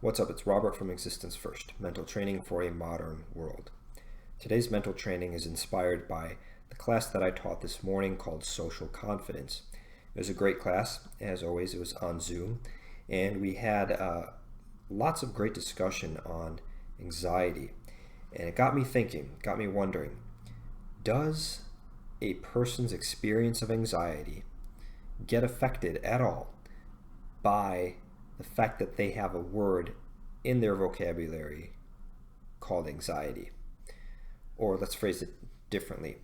What's up? It's Robert from Existence First, mental training for a modern world. Today's mental training is inspired by the class that I taught this morning called Social Confidence. It was a great class. As always, it was on Zoom, and we had lots of great discussion on anxiety. And it got me thinking, got me wondering, does a person's experience of anxiety get affected at all by the fact that they have a word in their vocabulary called anxiety? Or let's phrase it differently.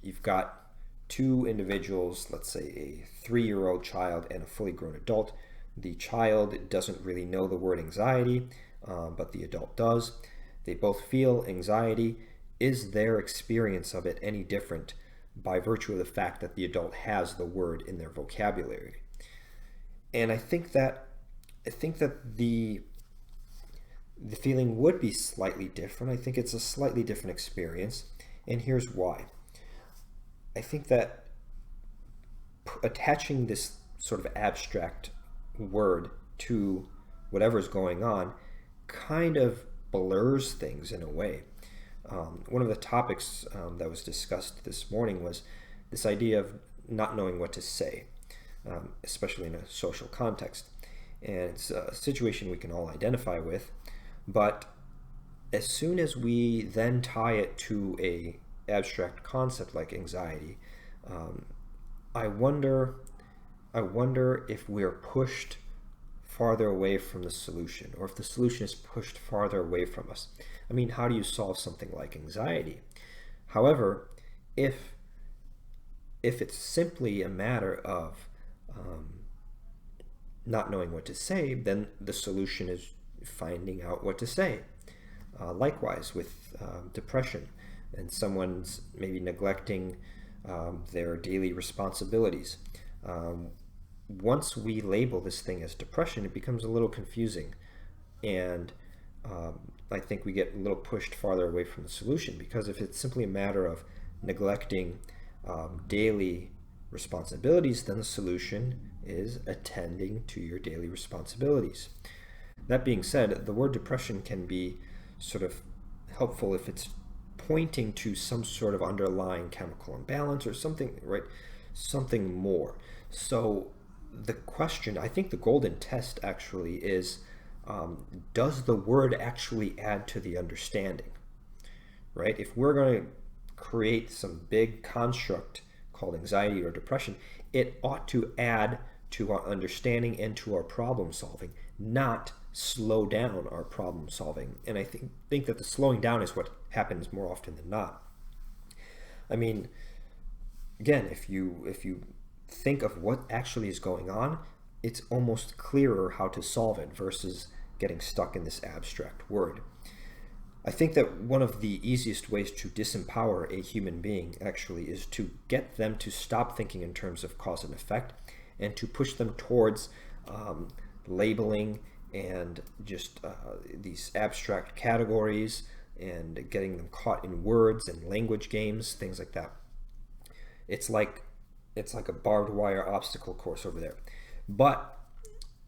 You've got two individuals, let's say a 3-year-old child and a fully grown adult. The child doesn't really know the word anxiety, but the adult does. They both feel anxiety. Is their experience of it any different by virtue of the fact that the adult has the word in their vocabulary? And I think that the feeling would be slightly different. I think it's a slightly different experience, and here's why. I think that attaching this sort of abstract word to whatever's going on kind of blurs things in a way. One of the topics that was discussed this morning was this idea of not knowing what to say, especially in a social context. And it's a situation we can all identify with, but as soon as we then tie it to a abstract concept like anxiety, I wonder if we're pushed farther away from the solution, or if the solution is pushed farther away from us. I mean, how do you solve something like anxiety? However, if it's simply a matter of not knowing what to say, then the solution is finding out what to say. Likewise with depression, and someone's maybe neglecting their daily responsibilities. Once we label this thing as depression, it becomes a little confusing, and I think we get a little pushed farther away from the solution, because if it's simply a matter of neglecting daily responsibilities, then the solution is attending to your daily responsibilities. That being said, the word depression can be sort of helpful if it's pointing to some sort of underlying chemical imbalance or something, right? Something more. So the question, I think the golden test actually is, does the word actually add to the understanding, right? If we're going to create some big construct called anxiety or depression, it ought to add to our understanding and to our problem solving, not slow down our problem solving. And I think that the slowing down is what happens more often than not. I mean, again, if you think of what actually is going on, it's almost clearer how to solve it versus getting stuck in this abstract word. I think that one of the easiest ways to disempower a human being actually is to get them to stop thinking in terms of cause and effect, and to push them towards labeling and just these abstract categories, and getting them caught in words and language games, things like that. It's like a barbed wire obstacle course over there. But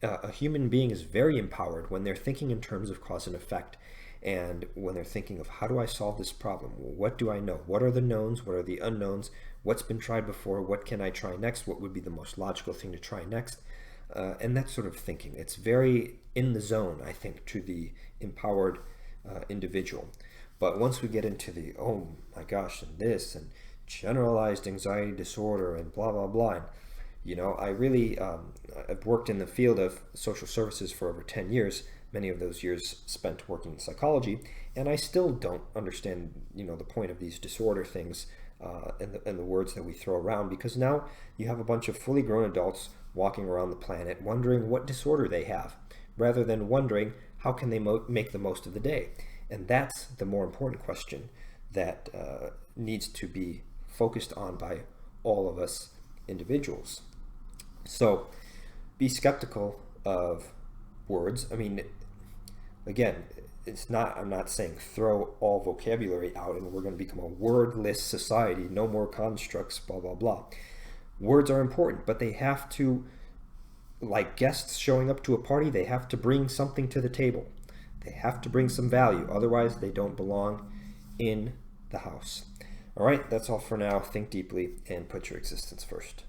a human being is very empowered when they're thinking in terms of cause and effect, and when they're thinking of, how do I solve this problem? What do I know? What are the knowns? What are the unknowns? What's been tried before? What can I try next? What would be the most logical thing to try next? And that sort of thinking. It's very in the zone, I think, to the empowered individual. But once we get into the, oh my gosh, and this, and generalized anxiety disorder, and blah, blah, blah, and, I really, I've worked in the field of social services for over 10 years, many of those years spent working in psychology, and I still don't understand, the point of these disorder things and the words that we throw around, because now you have a bunch of fully grown adults walking around the planet wondering what disorder they have, rather than wondering how can they make the most of the day. And that's the more important question that needs to be focused on by all of us individuals. So be skeptical of words. I mean, again, I'm not saying throw all vocabulary out and we're going to become a wordless society, no more constructs, blah, blah, blah. Words are important, but they have to like guests showing up to a party, they have to bring something to the table. They have to bring some value. Otherwise, they don't belong in the house. All right, that's all for now. Think deeply and put your existence first.